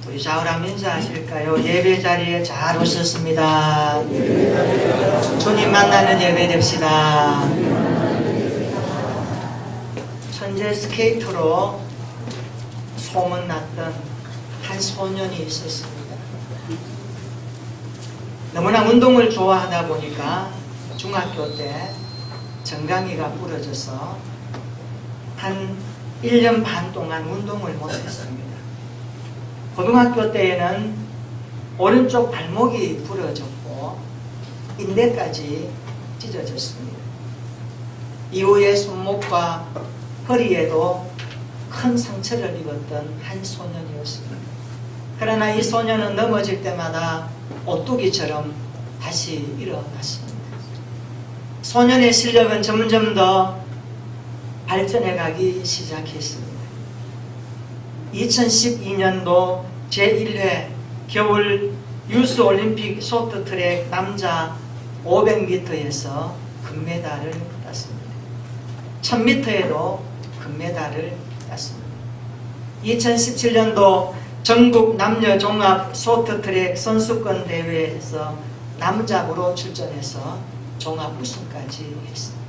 우리 좌우랑 인사하실까요? 예배 자리에 잘 오셨습니다. 주님 만나는 예배 됩시다. 천재 스케이터로 소문났던 한 소년이 있었습니다. 너무나 운동을 좋아하다 보니까 중학교 때 정강이가 부러져서 한 1년 반 동안 운동을 못했습니다. 고등학교 때에는 오른쪽 발목이 부러졌고 인대까지 찢어졌습니다. 이후에 손목과 허리에도 큰 상처를 입었던 한 소년이었습니다. 그러나 이 소년은 넘어질 때마다 오뚜기처럼 다시 일어났습니다. 소년의 실력은 점점 더 발전해 가기 시작했습니다. 2012년도 제1회 겨울 유스올림픽 쇼트트랙 남자 500m에서 금메달을 땄습니다. 1000m에도 금메달을 땄습니다. 2017년도 전국 남녀 종합 쇼트트랙 선수권 대회에서 남자부로 출전해서 종합 우승까지 했습니다.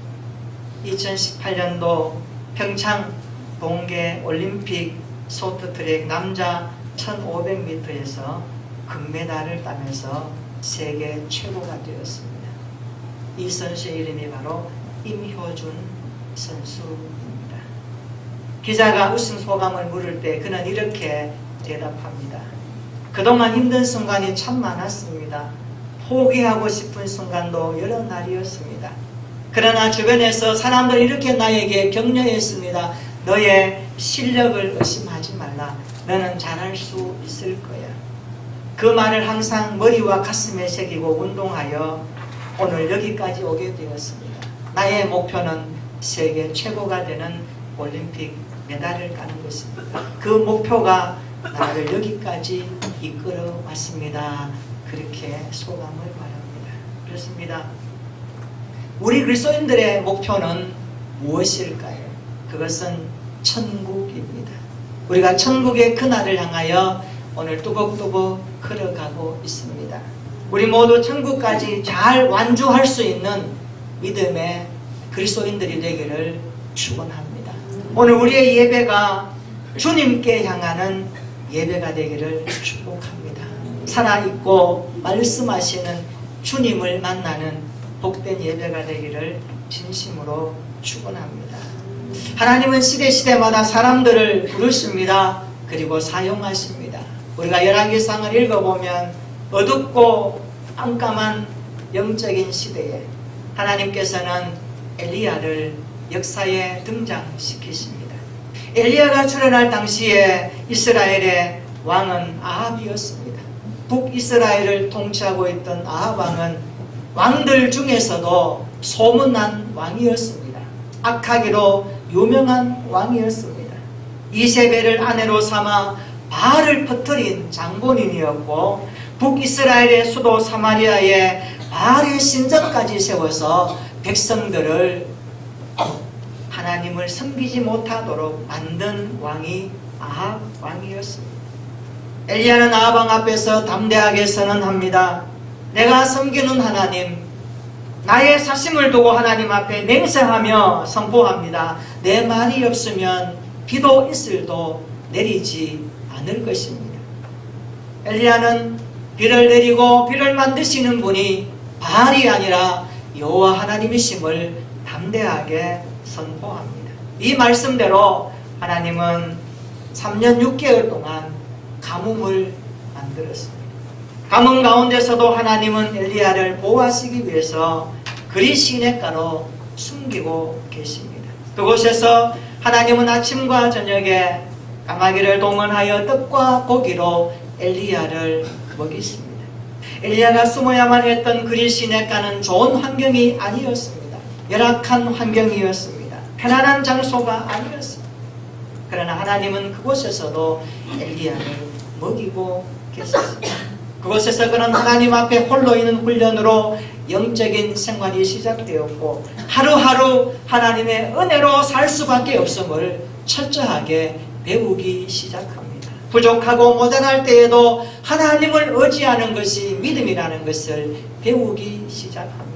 2018년도 평창 동계 올림픽 쇼트트랙 남자 1500m에서 금메달을 따면서 세계 최고가 되었습니다. 이 선수의 이름이 바로 임효준 선수입니다. 기자가 우승 소감을 물을 때 그는 이렇게 대답합니다. 그동안 힘든 순간이 참 많았습니다. 포기하고 싶은 순간도 여러 날이었습니다. 그러나 주변에서 사람들이 이렇게 나에게 격려했습니다. 너의 실력을 의심하지 말라. 너는 잘할 수 있을 거야. 그 말을 항상 머리와 가슴에 새기고 운동하여 오늘 여기까지 오게 되었습니다. 나의 목표는 세계 최고가 되는 올림픽 메달을 따는 것입니다. 그 목표가 나를 여기까지 이끌어 왔습니다. 그렇게 소감을 말합니다. 그렇습니다. 우리 그리스도인들의 목표는 무엇일까요? 그것은 천국입니다. 우리가 천국의 그날을 향하여 오늘 뚜벅뚜벅 걸어가고 있습니다. 우리 모두 천국까지 잘 완주할 수 있는 믿음의 그리스도인들이 되기를 축원합니다. 오늘 우리의 예배가 주님께 향하는 예배가 되기를 축복합니다. 살아있고 말씀하시는 주님을 만나는 복된 예배가 되기를 진심으로 축원합니다. 하나님은 시대마다 사람들을 부르십니다. 그리고 사용하십니다. 우리가 열왕기상을 읽어보면 어둡고 깜깜한 영적인 시대에 하나님께서는 엘리야를 역사에 등장시키십니다. 엘리야가 출현할 당시에 이스라엘의 왕은 아합이었습니다. 북이스라엘을 통치하고 있던 아합 왕은 왕들 중에서도 소문난 왕이었습니다. 악하기로 유명한 왕이었습니다. 이세벨을 아내로 삼아 바알을 퍼뜨린 장본인이었고 북이스라엘의 수도 사마리아에 바알의 신전까지 세워서 백성들을 하나님을 섬기지 못하도록 만든 왕이 아합 왕이었습니다. 엘리야는 아합 왕 앞에서 담대하게 선언합니다. 내가 섬기는 하나님, 나의 사심을 두고 하나님 앞에 맹세하며 선포합니다. 내 말이 없으면 비도 이슬도 내리지 않을 것입니다. 엘리야는 비를 내리고 비를 만드시는 분이 바알이 아니라 여호와 하나님이심을 담대하게 선포합니다. 이 말씀대로 하나님은 3년 6개월 동안 가뭄을 만들었습니다. 가뭄 가운데서도 하나님은 엘리야를 보호하시기 위해서 그리 시냇가로 숨기고 계십니다. 그곳에서 하나님은 아침과 저녁에 까마귀를 동원하여 떡과 고기로 엘리야를 먹이십니다. 엘리야가 숨어야만 했던 그리 시냇가는 좋은 환경이 아니었습니다. 열악한 환경이었습니다. 편안한 장소가 아니었습니다. 그러나 하나님은 그곳에서도 엘리야를 먹이고 계셨습니다. 그곳에서 그는 하나님 앞에 홀로 있는 훈련으로 영적인 생활이 시작되었고 하루하루 하나님의 은혜로 살 수밖에 없음을 철저하게 배우기 시작합니다. 부족하고 모자랄 때에도 하나님을 의지하는 것이 믿음이라는 것을 배우기 시작합니다.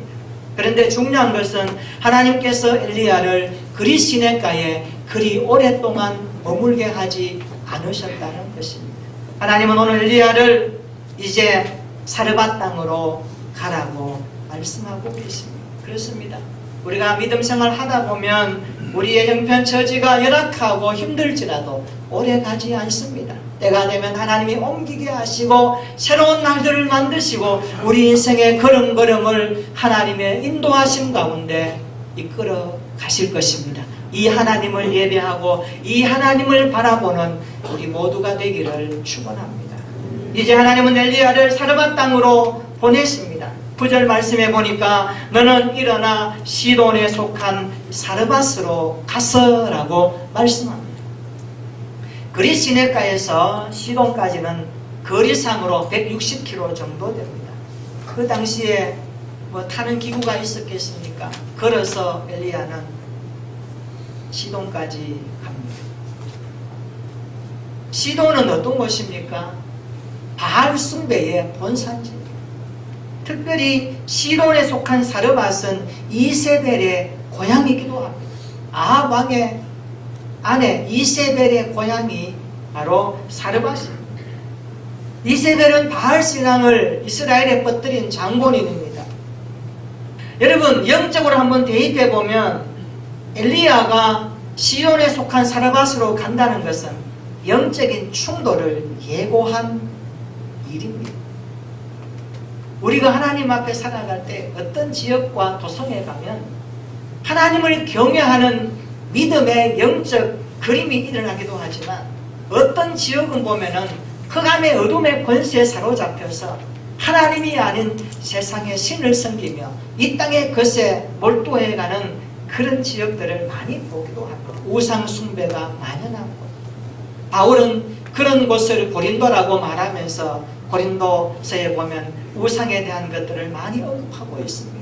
그런데 중요한 것은 하나님께서 엘리야를 그리 시냇가에 그리 오랫동안 머물게 하지 않으셨다는 것입니다. 하나님은 오늘 엘리야를 이제 사르밧 땅으로 가라고 말씀하고 계십니다. 그렇습니다. 우리가 믿음 생활 하다 보면 우리의 형편 처지가 열악하고 힘들지라도 오래 가지 않습니다. 때가 되면 하나님이 옮기게 하시고 새로운 날들을 만드시고 우리 인생의 걸음걸음을 하나님의 인도하심 가운데 이끌어 가실 것입니다. 이 하나님을 예배하고 이 하나님을 바라보는 우리 모두가 되기를 축원합니다. 이제 하나님은 엘리야를 사르밧 땅으로 보내십니다. 9절 말씀해 보니까 너는 일어나 시돈에 속한 사르밧으로 가서라고 말씀합니다. 그리 시냇가에서 시돈까지는 거리상으로 160km 정도 됩니다. 그 당시에 뭐 타는 기구가 있었겠습니까? 걸어서 엘리야는 시돈까지 갑니다. 시돈은 어떤 곳입니까? 바알 숭배의 본산지입니다. 특별히 시돈에 속한 사르밧은 이세벨의 고향이기도 합니다. 아합 왕의 아내 이세벨의 고향이 바로 사르밧입니다. 이세벨은 바알 신앙을 이스라엘에 퍼뜨린 장본인입니다. 여러분, 영적으로 한번 대입해 보면 엘리야가 시돈에 속한 사르밧으로 간다는 것은 영적인 충돌을 예고한 일입니다. 우리가 하나님 앞에 살아갈 때 어떤 지역과 도성에 가면 하나님을 경외하는 믿음의 영적 그림이 일어나기도 하지만 어떤 지역은 보면은 흑암의 어둠의 권세에 사로잡혀서 하나님이 아닌 세상의 신을 섬기며 이 땅의 것에 몰두해가는 그런 지역들을 많이 보기도 합니다. 우상 숭배가 만연한 곳. 바울은 그런 곳을 고린도라고 말하면서 고린도서에 보면 우상에 대한 것들을 많이 언급하고 있습니다.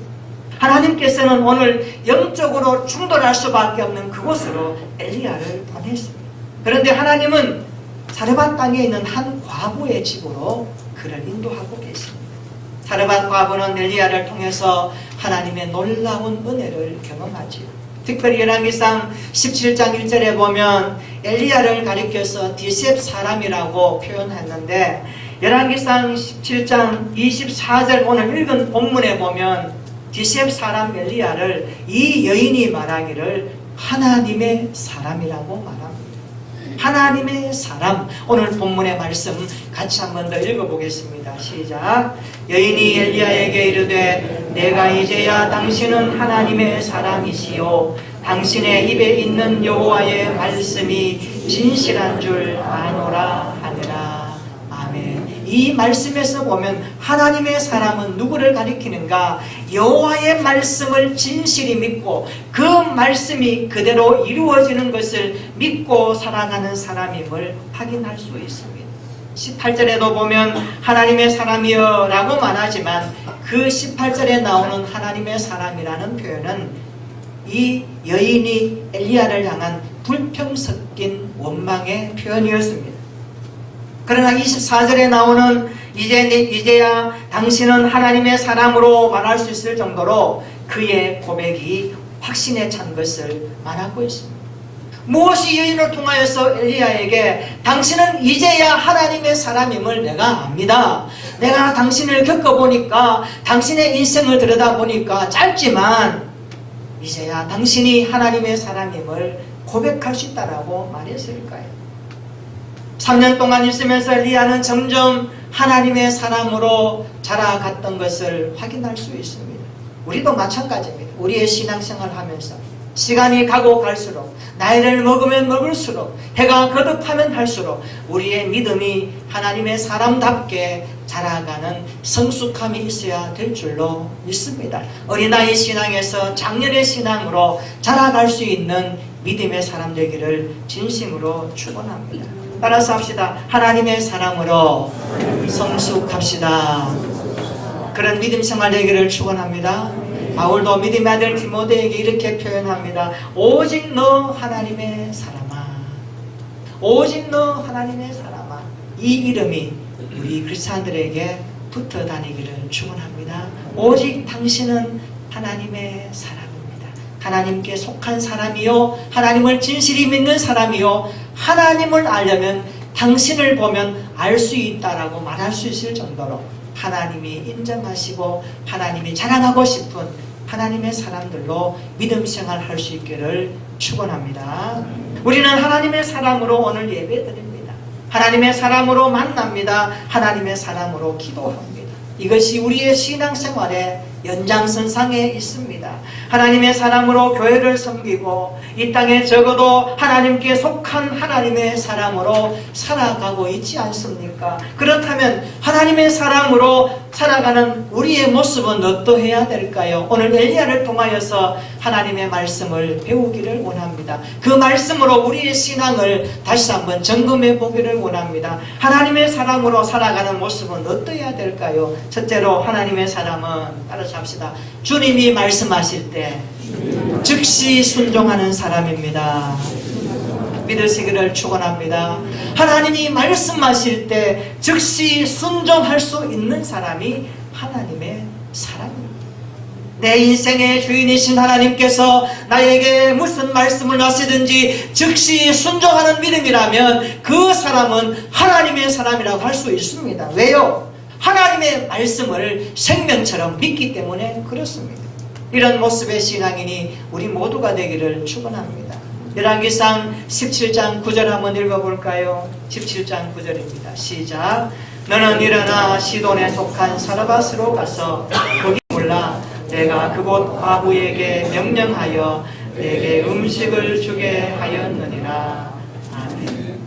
하나님께서는 오늘 영적으로 충돌할 수밖에 없는 그곳으로 엘리야를 보냈습니다. 그런데 하나님은 사르밧 땅에 있는 한 과부의 집으로 그를 인도하고 계십니다. 사르밧 과부는 엘리야를 통해서 하나님의 놀라운 은혜를 경험하지요. 특별히 열왕기상 17장 1절에 보면 엘리야를 가리켜서 디셉 사람이라고 표현했는데 열왕기상 17장 24절 오늘 읽은 본문에 보면 디셉 사람 엘리야를 이 여인이 말하기를 하나님의 사람이라고 말합니다. 하나님의 사람. 오늘 본문의 말씀 같이 한 번 더 읽어보겠습니다. 시작. 여인이 엘리야에게 이르되 내가 이제야 당신은 하나님의 사람이시요 당신의 입에 있는 여호와의 말씀이 진실한 줄 아노라 하니라. 이 말씀에서 보면 하나님의 사람은 누구를 가리키는가? 여호와의 말씀을 진실히 믿고 그 말씀이 그대로 이루어지는 것을 믿고 살아가는 사람임을 확인할 수 있습니다. 18절에도 보면 하나님의 사람이여 라고 말하지만 그 18절에 나오는 하나님의 사람이라는 표현은 이 여인이 엘리야를 향한 불평 섞인 원망의 표현이었습니다. 그러나 24절에 나오는 이제야 당신은 하나님의 사람으로 말할 수 있을 정도로 그의 고백이 확신에 찬 것을 말하고 있습니다. 무엇이 여인을 통하여서 엘리야에게 당신은 이제야 하나님의 사람임을 내가 압니다. 내가 당신을 겪어보니까 당신의 인생을 들여다보니까 짧지만 이제야 당신이 하나님의 사람임을 고백할 수 있다라고 말했을까요? 3년 동안 있으면서 엘리야는 점점 하나님의 사람으로 자라갔던 것을 확인할 수 있습니다. 우리도 마찬가지입니다. 우리의 신앙생활을 하면서 시간이 가고 갈수록 나이를 먹으면 먹을수록 해가 거듭하면 할수록 우리의 믿음이 하나님의 사람답게 자라가는 성숙함이 있어야 될 줄로 믿습니다. 어린아이 신앙에서 장년의 신앙으로 자라갈 수 있는 믿음의 사람 되기를 진심으로 축원합니다. 따라서 합시다. 하나님의 사람으로 성숙합시다. 그런 믿음 생활 되기를 축원합니다. 바울도 믿음의 아들 디모데에게 이렇게 표현합니다. 오직 너 하나님의 사람아. 오직 너 하나님의 사람아. 이 이름이 우리 크리스찬들에게 붙어 다니기를 축원합니다. 오직 당신은 하나님의 사람입니다. 하나님께 속한 사람이요, 하나님을 진실히 믿는 사람이요, 하나님을 알려면 당신을 보면 알 수 있다라고 말할 수 있을 정도로 하나님이 인정하시고 하나님이 자랑하고 싶은 하나님의 사람들로 믿음 생활할 수 있기를 축원합니다. 우리는 하나님의 사람으로 오늘 예배드립니다. 하나님의 사람으로 만납니다. 하나님의 사람으로 기도합니다. 이것이 우리의 신앙생활의 연장선상에 있습니다. 하나님의 사람으로 교회를 섬기고 이 땅에 적어도 하나님께 속한 하나님의 사람으로 살아가고 있지 않습니까? 그렇다면 하나님의 사람으로 살아가는 우리의 모습은 어떠해야 될까요? 오늘 엘리야를 통하여서 하나님의 말씀을 배우기를 원합니다. 그 말씀으로 우리의 신앙을 다시 한번 점검해 보기를 원합니다. 하나님의 사람으로 살아가는 모습은 어떠해야 될까요? 첫째로 하나님의 사람은 따라잡시다. 주님이 말씀하실 때 즉시 순종하는 사람입니다. 믿으시기를 축원합니다. 하나님이 말씀하실 때 즉시 순종할 수 있는 사람이 하나님의 사람입니다. 내 인생의 주인이신 하나님께서 나에게 무슨 말씀을 하시든지 즉시 순종하는 믿음이라면 그 사람은 하나님의 사람이라고 할 수 있습니다. 왜요? 하나님의 말씀을 생명처럼 믿기 때문에 그렇습니다. 이런 모습의 신앙인이 우리 모두가 되기를 축원합니다. 열왕기상 17장 9절 한번 읽어볼까요? 17장 9절입니다. 시작. 너는 일어나 시돈에 속한 사르밧으로 가서 거기 몰라 내가 그곳 과부에게 명령하여 내게 음식을 주게 하였느니라. 아멘.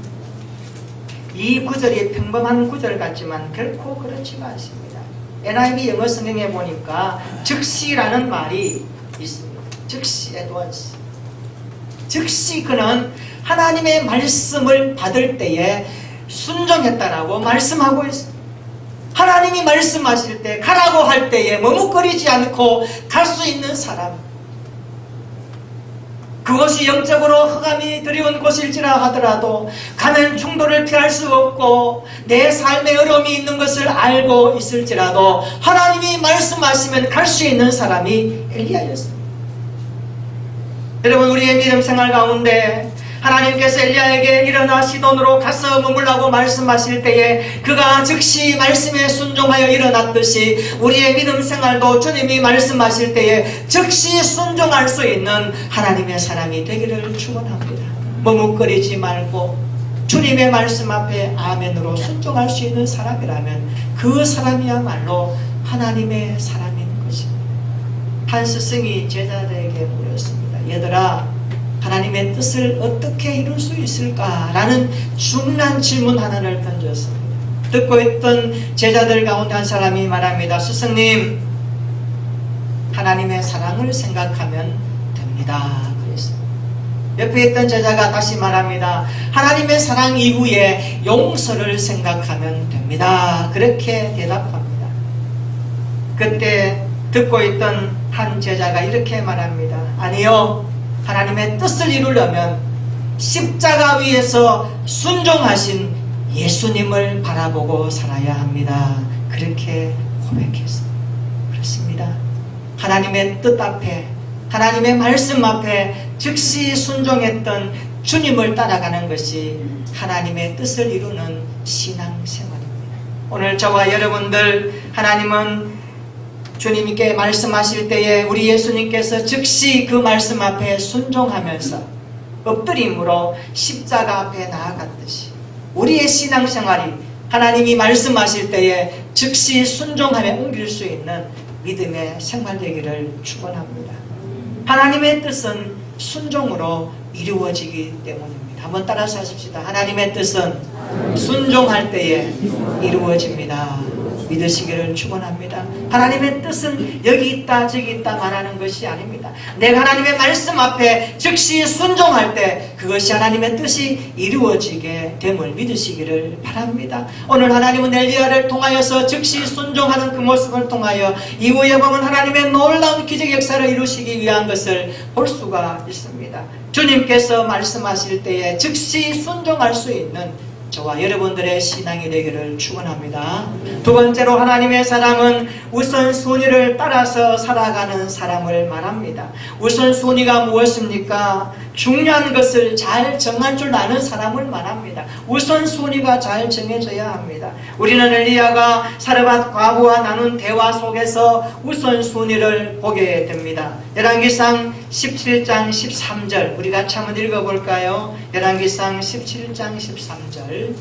이 구절이 평범한 구절 같지만 결코 그렇지가 않습니다. NIV 영어 성경에 보니까 즉시라는 말이 있습니다. 즉시, at once. 즉시 그는 하나님의 말씀을 받을 때에 순종했다라고 말씀하고 있습니다. 하나님이 말씀하실 때 가라고 할 때에 머뭇거리지 않고 갈 수 있는 사람, 그것이 영적으로 흑암이 드리운 곳일지라 하더라도 가면 충돌을 피할 수 없고 내 삶에 어려움이 있는 것을 알고 있을지라도 하나님이 말씀하시면 갈 수 있는 사람이 엘리야였습니다. 여러분, 우리의 믿음 생활 가운데 하나님께서 엘리야에게 일어나 시돈으로 가서 머물라고 말씀하실 때에 그가 즉시 말씀에 순종하여 일어났듯이 우리의 믿음 생활도 주님이 말씀하실 때에 즉시 순종할 수 있는 하나님의 사람이 되기를 축원합니다. 머뭇거리지 말고 주님의 말씀 앞에 아멘으로 순종할 수 있는 사람이라면 그 사람이야말로 하나님의 사람인 것입니다. 한 스승이 제자들에게 물었습니다. 얘들아, 하나님의 뜻을 어떻게 이룰 수 있을까라는 중요한 질문 하나를 던졌습니다. 듣고 있던 제자들 가운데 한 사람이 말합니다. 스승님, 하나님의 사랑을 생각하면 됩니다. 그랬습니다. 옆에 있던 제자가 다시 말합니다. 하나님의 사랑 이후에 용서를 생각하면 됩니다. 그렇게 대답합니다. 그때 듣고 있던 한 제자가 이렇게 말합니다. 아니요, 하나님의 뜻을 이루려면 십자가 위에서 순종하신 예수님을 바라보고 살아야 합니다. 그렇게 고백했습니다. 그렇습니다. 하나님의 뜻 앞에, 하나님의 말씀 앞에 즉시 순종했던 주님을 따라가는 것이 하나님의 뜻을 이루는 신앙생활입니다. 오늘 저와 여러분들, 하나님은 주님께 말씀하실 때에 우리 예수님께서 즉시 그 말씀 앞에 순종하면서 엎드림으로 십자가 앞에 나아갔듯이 우리의 신앙생활이 하나님이 말씀하실 때에 즉시 순종하며 옮길 수 있는 믿음의 생활 되기를 축원합니다. 하나님의 뜻은 순종으로 이루어지기 때문입니다. 한번 따라서 하십시다. 하나님의 뜻은 순종할 때에 이루어집니다. 믿으시기를 축원합니다. 하나님의 뜻은 여기 있다 저기 있다 말하는 것이 아닙니다. 내가 하나님의 말씀 앞에 즉시 순종할 때 그것이 하나님의 뜻이 이루어지게 됨을 믿으시기를 바랍니다. 오늘 하나님은 엘리야를 통하여서 즉시 순종하는 그 모습을 통하여 이후에 보면 하나님의 놀라운 기적 역사를 이루시기 위한 것을 볼 수가 있습니다. 주님께서 말씀하실 때에 즉시 순종할 수 있는 저와 여러분들의 신앙이 되기를 축원합니다. 두 번째로 하나님의 사람은 우선순위를 따라서 살아가는 사람을 말합니다. 우선순위가 무엇입니까? 중요한 것을 잘 정할 줄 아는 사람을 말합니다. 우선순위가 잘 정해져야 합니다. 우리는 엘리야가 사르밧 과부와 나눈 대화 속에서 우선순위를 보게 됩니다. 열왕기상 17장 13절 우리 같이 한번 읽어볼까요? 열왕기상 17장 13절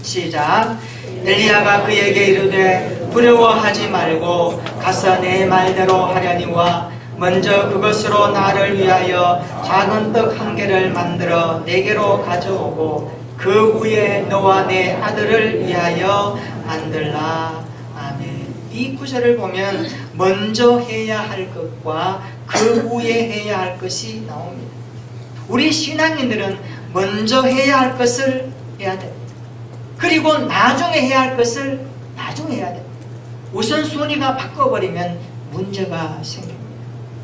시작. 엘리야가 그에게 이르되 두려워하지 말고 가서 내 말대로 하려니와 먼저 그것으로 나를 위하여 작은 떡 한 개를 만들어 내게로 가져오고 그 후에 너와 내 아들을 위하여 만들라. 아멘. 이 구절을 보면 먼저 해야 할 것과 그 후에 해야 할 것이 나옵니다. 우리 신앙인들은 먼저 해야 할 것을 해야 됩니다. 그리고 나중에 해야 할 것을 나중에 해야 됩니다. 우선순위가 바꿔버리면 문제가 생깁니다.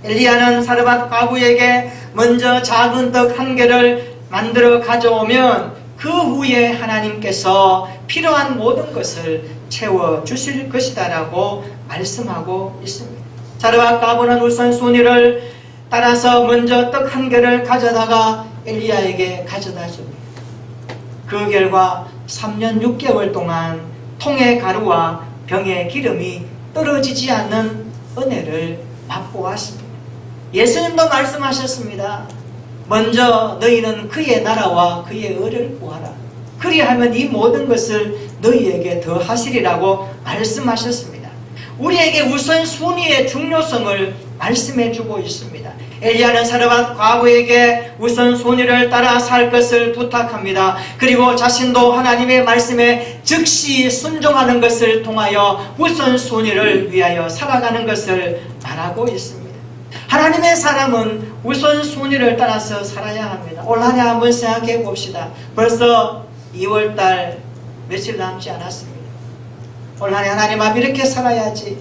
엘리야는 사르밧 과부에게 먼저 작은 떡 한 개를 만들어 가져오면 그 후에 하나님께서 필요한 모든 것을 채워주실 것이다 라고 말씀하고 있습니다. 사르밧 과부는 우선순위를 따라서 먼저 떡 한 개를 가져다가 엘리야에게 가져다 줍니다. 그 결과 3년 6개월 동안 통의 가루와 병의 기름이 떨어지지 않는 은혜를 맛보았습니다. 예수님도 말씀하셨습니다. 먼저 너희는 그의 나라와 그의 의를 구하라. 그리하면 이 모든 것을 너희에게 더하시리라고 말씀하셨습니다. 우리에게 우선순위의 중요성을 말씀해주고 있습니다. 엘리야는 사르밧 과부에게 우선순위를 따라 살 것을 부탁합니다. 그리고 자신도 하나님의 말씀에 즉시 순종하는 것을 통하여 우선순위를 위하여 살아가는 것을 말하고 있습니다. 하나님의 사람은 우선순위를 따라서 살아야 합니다. 올 한 해 한번 생각해 봅시다. 벌써 2월달 며칠 남지 않았습니다. 올 한 해 하나님 앞에 이렇게 살아야지,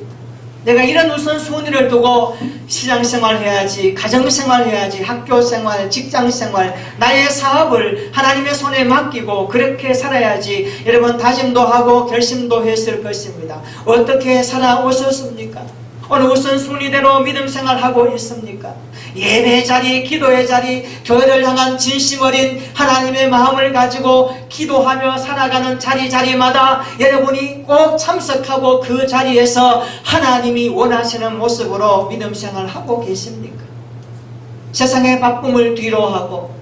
내가 이런 우선순위를 두고 시장생활 해야지, 가정생활 해야지, 학교생활, 직장생활, 나의 사업을 하나님의 손에 맡기고 그렇게 살아야지 여러분 다짐도 하고 결심도 했을 것입니다. 어떻게 살아오셨습니까? 어느 우선순위대로 믿음생활하고 있습니까? 예배의 자리, 기도의 자리, 교회를 향한 진심 어린 하나님의 마음을 가지고 기도하며 살아가는 자리마다 여러분이 꼭 참석하고 그 자리에서 하나님이 원하시는 모습으로 믿음생활하고 계십니까? 세상의 바쁨을 뒤로하고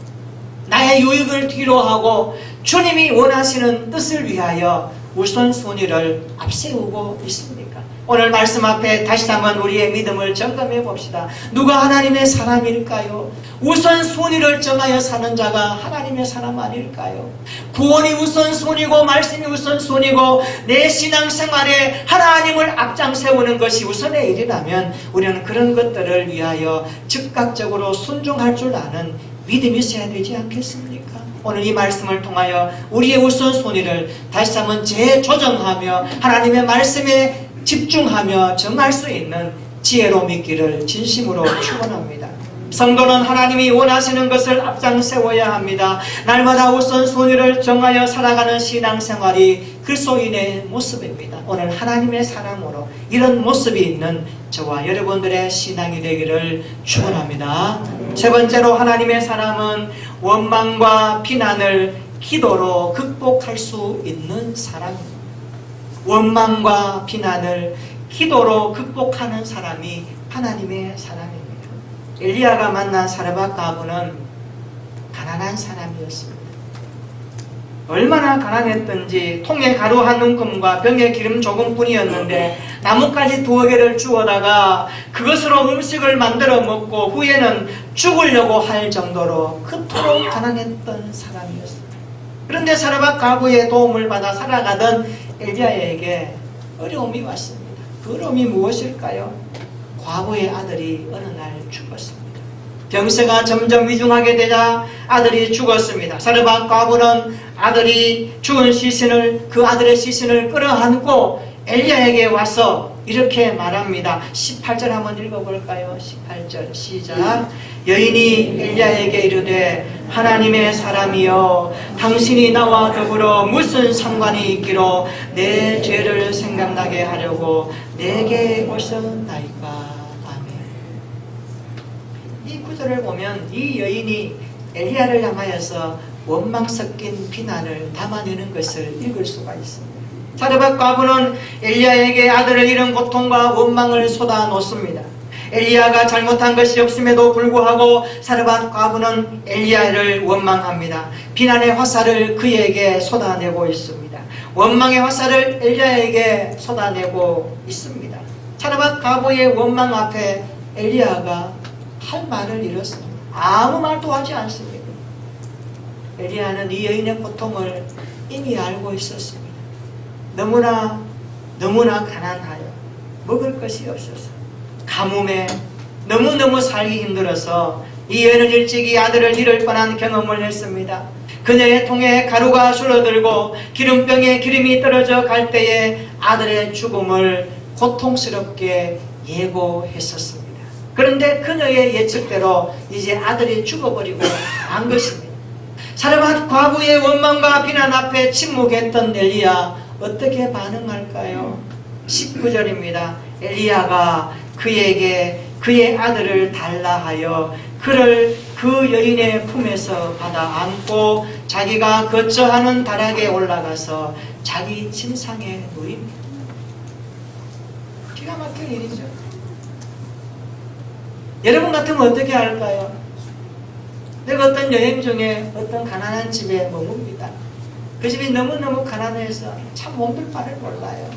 나의 유익을 뒤로하고 주님이 원하시는 뜻을 위하여 우선순위를 앞세우고 있습니까? 오늘 말씀 앞에 다시 한번 우리의 믿음을 점검해 봅시다. 누가 하나님의 사람일까요? 우선순위를 정하여 사는 자가 하나님의 사람 아닐까요? 구원이 우선순위고 말씀이 우선순위고 내 신앙생활에 하나님을 앞장 세우는 것이 우선의 일이라면 우리는 그런 것들을 위하여 즉각적으로 순종할 줄 아는 믿음이 있어야 되지 않겠습니까? 오늘 이 말씀을 통하여 우리의 우선순위를 다시 한번 재조정하며 하나님의 말씀에 집중하며 정할 수 있는 지혜로 믿기를 진심으로 축원합니다. 성도는 하나님이 원하시는 것을 앞장 세워야 합니다. 날마다 우선순위를 정하여 살아가는 신앙생활이 그리스도인의 모습입니다. 오늘 하나님의 사람으로 이런 모습이 있는 저와 여러분들의 신앙이 되기를 축원합니다. 세 번째로 하나님의 사람은 원망과 비난을 기도로 극복할 수 있는 사람입니다. 원망과 비난을 기도로 극복하는 사람이 하나님의 사람입니다. 엘리야가 만난 사르밧 과부는 가난한 사람이었습니다. 얼마나 가난했던지 통에 가루 한 움큼과 병에 기름 조금뿐이었는데 나뭇가지 2개를 주워다가 그것으로 음식을 만들어 먹고 후에는 죽으려고 할 정도로 그토록 가난했던 사람이었습니다. 그런데 사르밧 과부의 도움을 받아 살아가던 엘리야에게 어려움이 왔습니다. 그 어려움이 무엇일까요? 과부의 아들이 어느 날 죽었습니다. 병세가 점점 위중하게 되자 아들이 죽었습니다. 사르밧 과부는 아들이 죽은 시신을, 그 아들의 시신을 끌어안고 엘리야에게 와서 이렇게 말합니다. 18절 한번 읽어볼까요? 18절 시작. 여인이 엘리야에게 이르되 하나님의 사람이여 당신이 나와 더불어 무슨 상관이 있기로 내 죄를 생각나게 하려고 내게 오셨나이까. 아멘. 이 구절을 보면 이 여인이 엘리야를 향하여서 원망 섞인 비난을 담아내는 것을 읽을 수가 있습니다. 사르밧 과부는 엘리야에게 아들을 잃은 고통과 원망을 쏟아놓습니다. 엘리야가 잘못한 것이 없음에도 불구하고 사르밧 과부는 엘리야를 원망합니다. 비난의 화살을 그에게 쏟아내고 있습니다. 원망의 화살을 엘리야에게 쏟아내고 있습니다. 사르밧 과부의 원망 앞에 엘리야가 할 말을 잃었습니다. 아무 말도 하지 않습니다. 엘리야는 이 여인의 고통을 이미 알고 있었습니다. 너무나 가난하여 먹을 것이 없어서 가뭄에 너무너무 살기 힘들어서 이 여인은 일찍이 아들을 잃을 뻔한 경험을 했습니다. 그녀의 통에 가루가 줄어들고 기름병에 기름이 떨어져 갈 때에 아들의 죽음을 고통스럽게 예고했었습니다. 그런데 그녀의 예측대로 이제 아들이 죽어버리고 만 것입니다. 사르밧 과부의 원망과 비난 앞에 침묵했던 엘리야 어떻게 반응할까요? 19절입니다. 엘리야가 그에게 그의 아들을 달라 하여 그를 그 여인의 품에서 받아 안고 자기가 거처하는 다락에 올라가서 자기 침상에 누입니다. 기가 막힌 일이죠. 여러분 같으면 어떻게 할까요? 내가 어떤 여행 중에 어떤 가난한 집에 머뭅니다. 그 집이 너무너무 가난해서 참 몸둘 바를 몰라요.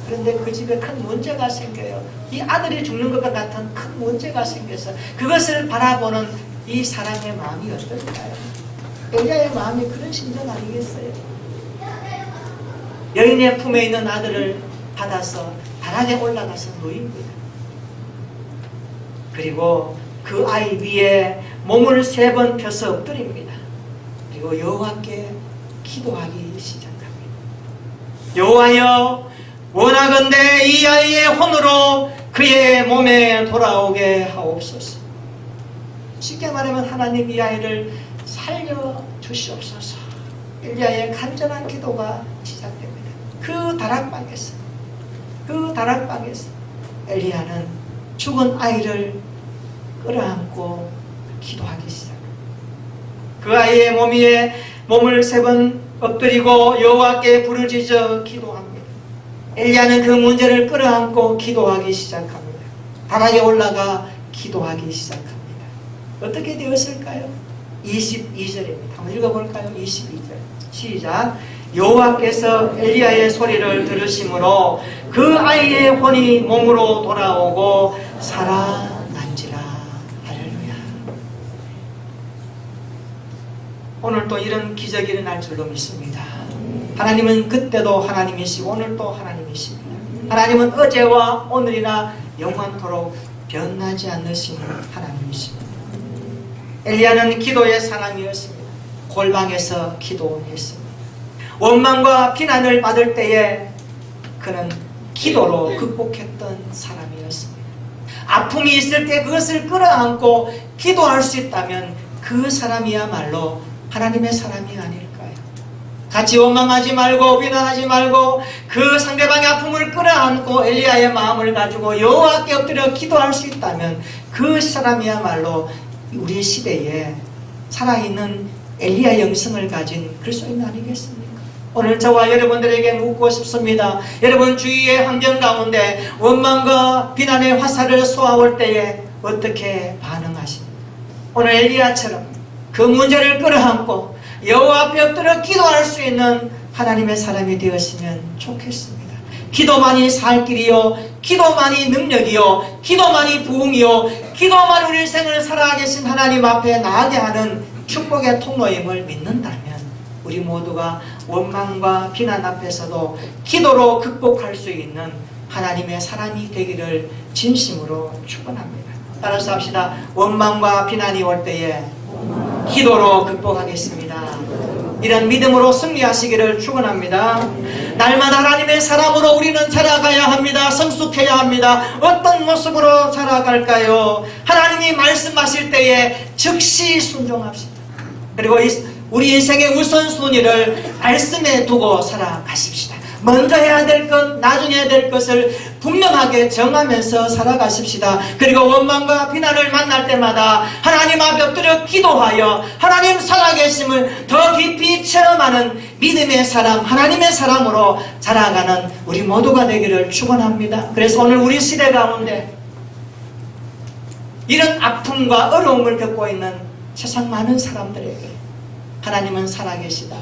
그런데 그 집에 큰 문제가 생겨요. 이 아들이 죽는 것과 같은 큰 문제가 생겨서 그것을 바라보는 이 사람의 마음이 어떨까요? 엘리야의 마음이 그런 심정 아니겠어요? 여인의 품에 있는 아들을 받아서 다락에 올라가서 누입니다. 그리고 그 아이 위에 몸을 3번 펴서 엎드립니다. 그리고 여호와께 기도하기 시작합니다. 여호와여, 원하건대 이 아이의 혼으로 그의 몸에 돌아오게 하옵소서. 쉽게 말하면 하나님 이 아이를 살려주시옵소서. 엘리야의 간절한 기도가 시작됩니다. 그 다락방에서 엘리야는 죽은 아이를 끌어안고 기도하기 시작합니다. 그 아이의 몸 위에 몸을 3번 엎드리고 여호와께 부르짖어 기도합니다. 엘리야는 그 문제를 끌어안고 기도하기 시작합니다. 다락에 올라가 기도하기 시작합니다. 어떻게 되었을까요? 22절입니다. 한번 읽어볼까요? 22절 시작. 여호와께서 엘리야의 소리를 들으심으로 그 아이의 혼이 몸으로 돌아오고 살아난지라. 할렐루야. 오늘 또 이런 기적이 일어날 줄로 믿습니다. 하나님은 그때도 하나님이시고 오늘도 하나님이십니다. 하나님은 어제와 오늘이나 영원토록 변하지 않으시는 하나님이십니다. 엘리야는 기도의 사람이었습니다. 골방에서 기도했습니다. 원망과 비난을 받을 때에 그는 기도로 극복했던 사람이었습니다. 아픔이 있을 때 그것을 끌어안고 기도할 수 있다면 그 사람이야말로 하나님의 사람이 아닐까요? 같이 원망하지 말고 비난하지 말고 그 상대방의 아픔을 끌어안고 엘리야의 마음을 가지고 여호와께 엎드려 기도할 수 있다면 그 사람이야말로 우리 시대에 살아있는 엘리야 영성을 가진 그리스도인 아니겠습니까? 오늘 저와 여러분들에게 묻고 싶습니다. 여러분 주위의 환경 가운데 원망과 비난의 화살을 쏘아올 때에 어떻게 반응하십니까? 오늘 엘리야처럼 그 문제를 끌어안고 여호와 앞에 엎드려 기도할 수 있는 하나님의 사람이 되었으면 좋겠습니다. 기도만이 살 길이요, 기도만이 능력이요, 기도만이 부흥이요, 기도만 우리 인생을 살아계신 하나님 앞에 나아게 하는 축복의 통로임을 믿는다면 우리 모두가 원망과 비난 앞에서도 기도로 극복할 수 있는 하나님의 사람이 되기를 진심으로 축원합니다. 따라서 합시다. 원망과 비난이 올 때에 기도로 극복하겠습니다. 이런 믿음으로 승리하시기를 축원합니다. 날마다 하나님의 사람으로 우리는 살아가야 합니다. 성숙해야 합니다. 어떤 모습으로 살아갈까요? 하나님이 말씀하실 때에 즉시 순종합시다. 그리고 우리 인생의 우선순위를 말씀에 두고 살아가십시다. 먼저 해야 될 것, 나중에 해야 될 것을 분명하게 정하면서 살아가십시다. 그리고 원망과 비난을 만날 때마다 하나님 앞에 엎드려 기도하여 하나님 살아계심을 더 깊이 체험하는 믿음의 사람, 하나님의 사람으로 살아가는 우리 모두가 되기를 축원합니다. 그래서 오늘 우리 시대 가운데 이런 아픔과 어려움을 겪고 있는 세상 많은 사람들에게 하나님은 살아계시다.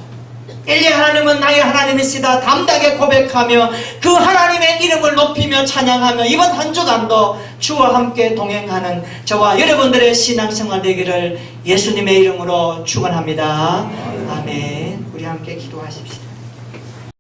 엘리 하나님은 나의 하나님이시다. 담대하게 고백하며 그 하나님의 이름을 높이며 찬양하며 이번 한 주간도 주와 함께 동행하는 저와 여러분들의 신앙생활 되기를 예수님의 이름으로 축원합니다. 아멘. 우리 함께 기도하십시다.